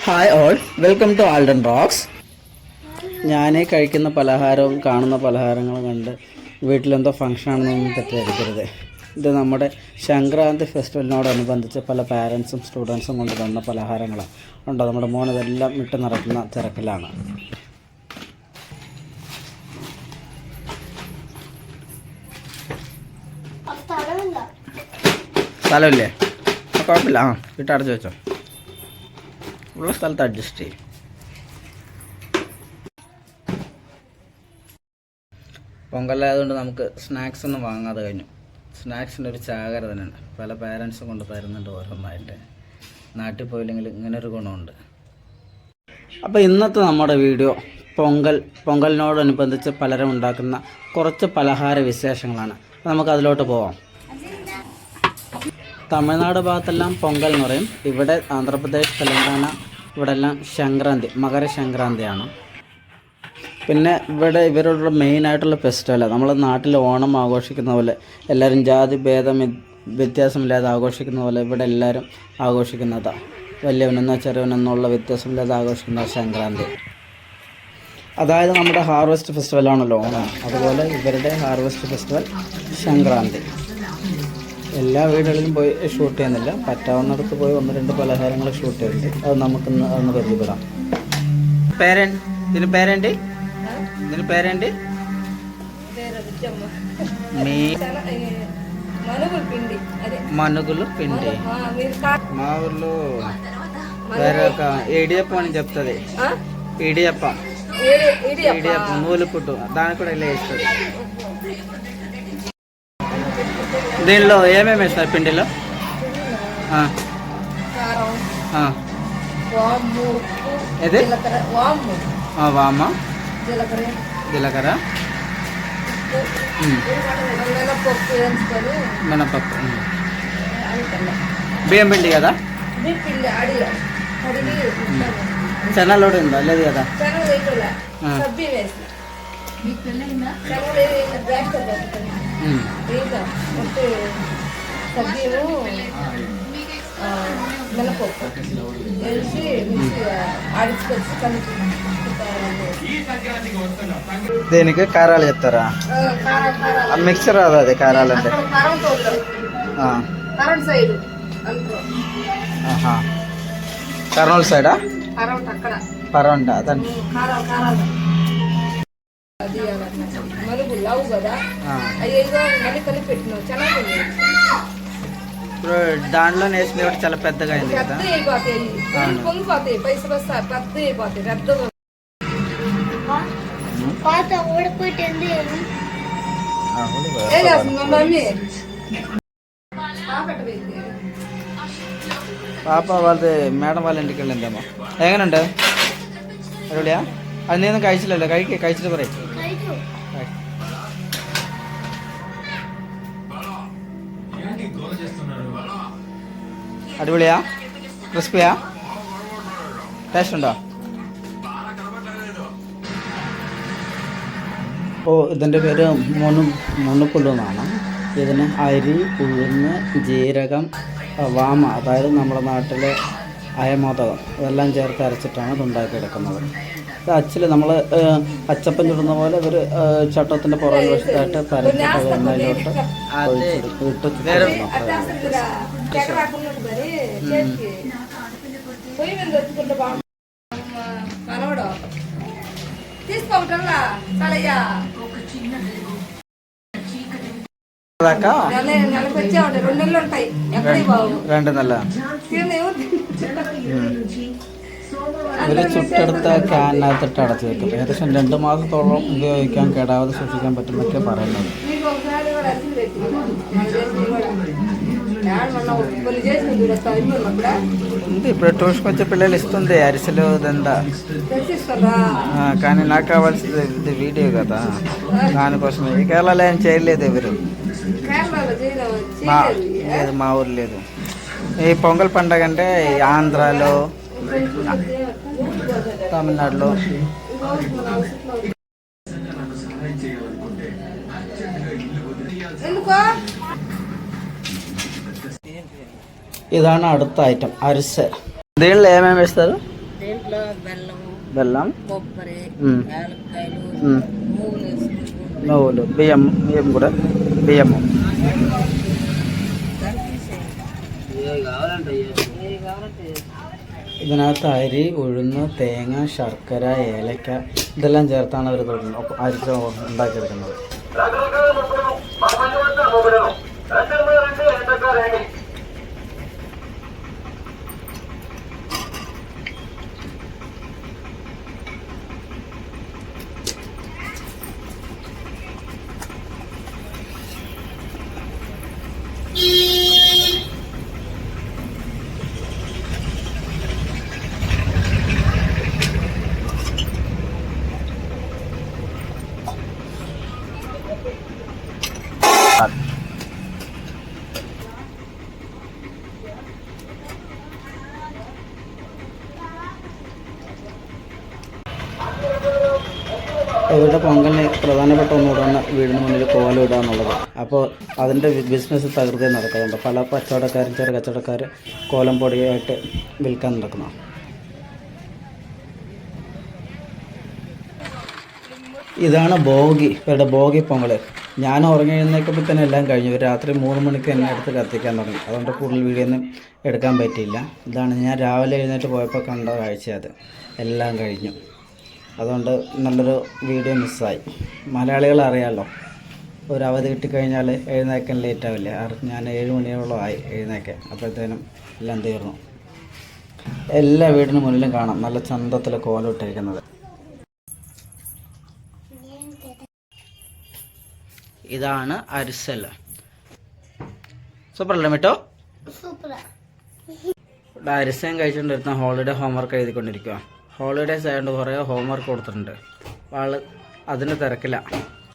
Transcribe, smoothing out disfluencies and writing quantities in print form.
Hi all, welcome to Alden Rocks. ഞാൻ കഴിക്കുന്ന പലഹാരവും കാണുന്ന പലഹാരങ്ങളും കണ്ട് വീട്ടിലെന്തോ ഫംഗ്ഷനാണെന്നൊന്നും തെറ്റിദ്ധരിക്കരുത്. ഇത് നമ്മുടെ സംക്രാന്തി ഫെസ്റ്റിവലിനോടനുബന്ധിച്ച് പല പാരൻസും സ്റ്റുഡൻസും കൊണ്ട് തന്ന പലഹാരങ്ങളാണ്. ഉണ്ടോ, നമ്മുടെ മോൻ ഇതെല്ലാം ഇട്ട് നടക്കുന്ന തിരക്കിലാണ്. സ്ഥലമില്ലേ? കുഴപ്പമില്ല, ഇട്ടടച്ച് വെച്ചോ, ഉള്ള സ്ഥലത്ത് അഡ്ജസ്റ്റ് ചെയ്യും. പൊങ്കലായതുകൊണ്ട് നമുക്ക് സ്നാക്സ് ഒന്നും വാങ്ങാതെ കഴിഞ്ഞു. സ്നാക്സിൻ്റെ ഒരു ചാകര തന്നെയാണ്. പല പാരൻസും കൊണ്ട് തരുന്നുണ്ട് ഓരോന്നായിട്ട്. നാട്ടിൽ പോയില്ലെങ്കിൽ ഇങ്ങനൊരു ഗുണമുണ്ട്. അപ്പോൾ ഇന്നത്തെ നമ്മുടെ വീഡിയോ പൊങ്കലിനോടനുബന്ധിച്ച് പലരും ഉണ്ടാക്കുന്ന കുറച്ച് പലഹാര വിശേഷങ്ങളാണ്. നമുക്ക് അതിലോട്ട് പോവാം. തമിഴ്നാട് ഭാഗത്തെല്ലാം പൊങ്കൽ എന്ന് പറയും. ഇവിടെ ആന്ധ്രാപ്രദേശ്, തെലങ്കാന, ഇവിടെ എല്ലാം സംക്രാന്തി, മകരസംക്രാന്തിയാണ്. പിന്നെ ഇവിടെ ഇവരുടെ മെയിനായിട്ടുള്ള ഫെസ്റ്റിവലാണ്. നമ്മൾ നാട്ടിൽ ഓണം ആഘോഷിക്കുന്ന പോലെ എല്ലാവരും ജാതി ഭേദം വ്യത്യാസമില്ലാതെ ആഘോഷിക്കുന്ന പോലെ ഇവിടെ എല്ലാവരും ആഘോഷിക്കുന്നതാണ്. വലിയവനെന്നോ ചെറിയവനെന്നുള്ള വ്യത്യാസമില്ലാതെ ആഘോഷിക്കുന്ന സംക്രാന്തി. അതായത് നമ്മുടെ ഹാർവെസ്റ്റ് ഫെസ്റ്റിവലാണല്ലോ ഓണം, അതുപോലെ ഇവരുടെ ഹാർവെസ്റ്റ് ഫെസ്റ്റിവൽ സംക്രാന്തി. എല്ലാ വീടുകളിലും പോയി ഷൂട്ട് ചെയ്യുന്നില്ല, പറ്റാവുന്നിടത്ത് പോയി 1-2 പലഹാരങ്ങൾ ഷൂട്ട് ചെയ്തിട്ട് അത് നമുക്കൊന്ന് അതൊന്ന് പരിചയപ്പെടാം. ഇതിന് പേരേണ്ടി మనుగులు పిండి మా ఊర్లో వేరే ఒక ఇడియప్పం అని చెప్తుంది. ఇడియప్పం నూలు పుట్టు దానికి కూడా ఇలా వేస్తుంది. దీనిలో ఏమేమి వేస్తారు పిండిలో? ఇది వామ, జీలకర్ర, మినపప్పు, బియ్యం పిండి కదా. చెనలు కూడా ఉందా? లేదు కదా. దీనికి కారాలు చెప్తారా? మిక్సర్ రాదు అది కారాలు అంటే. కర్నూలు సైడా? పరవంట దాన్ని ఇప్పుడు దాంట్లో వేసిన చాలా పెద్దగా అయింది కదా. പാപ്പ వాళ్ళది మేడం వాళ్ళ ఇంటికి వెళ్ళిందేమో. എങ്ങനെയുണ്ട്? എവിടെയാ? അത് നീ ഒന്നും കഴിച്ചില്ലല്ലോ. കഴിച്ചിട്ട് പറയും. അടിപൊളിയാ? ക്രിസ്പിയാ? ടേസ്റ്റ് ഉണ്ടോ? അപ്പോൾ ഇതിൻ്റെ പേര് മുനുപ്പുല്ലു എന്നാണ്. ഇതിന് അരി, ഉഴുന്ന്, ജീരകം, വാമ, അതായത് നമ്മുടെ നാട്ടിലെ അയമോദകം, ഇതെല്ലാം ചേർത്ത് അരച്ചിട്ടാണ് ഇത് ഉണ്ടാക്കിയെടുക്കുന്നത്. ഇത് അച്ചിൽ നമ്മൾ അച്ചപ്പം ചുടുന്ന പോലെ ഇവർ ചട്ടത്തിൻ്റെ പുറകിൽ വശത്തായിട്ട് പരത്തിട്ട് എണ്ണയിലോട്ട് ഒഴിച്ചെടുത്ത് രണ്ട് നല്ല ഒരു ചുട്ടെടുത്ത ക്യാനകത്തിട്ട് അടച്ചു വെക്കും. ഏകദേശം 2 മാസത്തോളം ഉപയോഗിക്കാൻ, കേടാവാതെ സൂക്ഷിക്കാൻ പറ്റുന്നൊക്കെ പറയുന്നത്. ఇప్పుడు ట్యూషన్కి వచ్చే పిల్లలు ఇస్తుంది అరిసెలు ఇదంతా. కానీ నాకు కావాల్సింది ఇది వీడియో కదా, దానికోసమే. ఈ కేరళలో ఏం చేయలేదు ఎవరు, లేదు మా ఊరు లేదు. ఈ పొంగల్ పండగ అంటే ఆంధ్రాలో, తమిళనాడులో. ఇదాన അടുത്ത ఐటమ్ అరిసె. దీనిలో ఏమేమి వేస్తారు? బెల్లం నువ్వులు బియ్యం బియ్యం కూడా బియ్యము ഇതിനകത്ത് അരി ഉഴുന്ന് തേങ്ങ ശർക്കര ഏലക്ക ഇതെല്ലാം ചേർത്താണ് അവർ അരിച്ച് ഉണ്ടാക്കിയെടുക്കുന്നത്. ഇവരുടെ പൊങ്കലിന് പ്രധാനപ്പെട്ട ഒന്നുകൂടാണ് വീടിന് മുന്നിൽ കോലം ഇടുക എന്നുള്ളത്. അപ്പോൾ അതിൻ്റെ ബിസിനസ് തകൃതി നടക്കുന്നുണ്ട്. പല കച്ചവടക്കാരും ചെറു കച്ചവടക്കാർ കോലം പൊടിയായിട്ട് വിൽക്കാൻ നടക്കുന്നു. ഇതാണ് ഭോഗി, ഇവരുടെ ഭോഗി പൊങ്കൽ. ഞാൻ ഉറങ്ങി എഴുന്നേൽക്കുമ്പോൾ തന്നെ എല്ലാം കഴിഞ്ഞു. രാത്രി 3 മണിക്ക് എന്നെ അടുത്ത് കത്തിക്കാൻ തുടങ്ങി. അതുകൊണ്ട് കൂടുതൽ വീഡിയോ ഒന്നും എടുക്കാൻ പറ്റിയില്ല. ഇതാണ് ഞാൻ രാവിലെ എഴുന്നേറ്റ് പോയപ്പോൾ കണ്ട കാഴ്ച. അത് എല്ലാം കഴിഞ്ഞു. അതുകൊണ്ട് നല്ലൊരു വീഡിയോ മിസ്സായി. മലയാളികൾ അറിയാമല്ലോ, ഒരു അവധി കിട്ടിക്കഴിഞ്ഞാൽ എഴുന്നേക്കാൻ ലേറ്റാവില്ലേ. ഞാൻ 7 മണിയോളം ആയി എഴുന്നേക്കാൻ. അപ്പോഴത്തേനും എല്ലാം തീർന്നു. എല്ലാ വീടിന് മുന്നിലും കാണാം നല്ല ചന്തത്തിൽ കോലം ഇട്ടിരിക്കുന്നത്. ഇതാണ് അരിസൽ. സൂപ്പറല്ലേ മിട്ടോ? ഇവിടെ അരിസയും കഴിച്ചുകൊണ്ടിരുന്ന ഹോളിഡേ ഹോംവർക്ക് എഴുതിക്കൊണ്ടിരിക്കുക. ഹോളിഡേയ്സ് ആയതുകൊണ്ട് കുറേ ഹോംവർക്ക് കൊടുത്തിട്ടുണ്ട്. ആൾ അതിന് തിരക്കില്ല.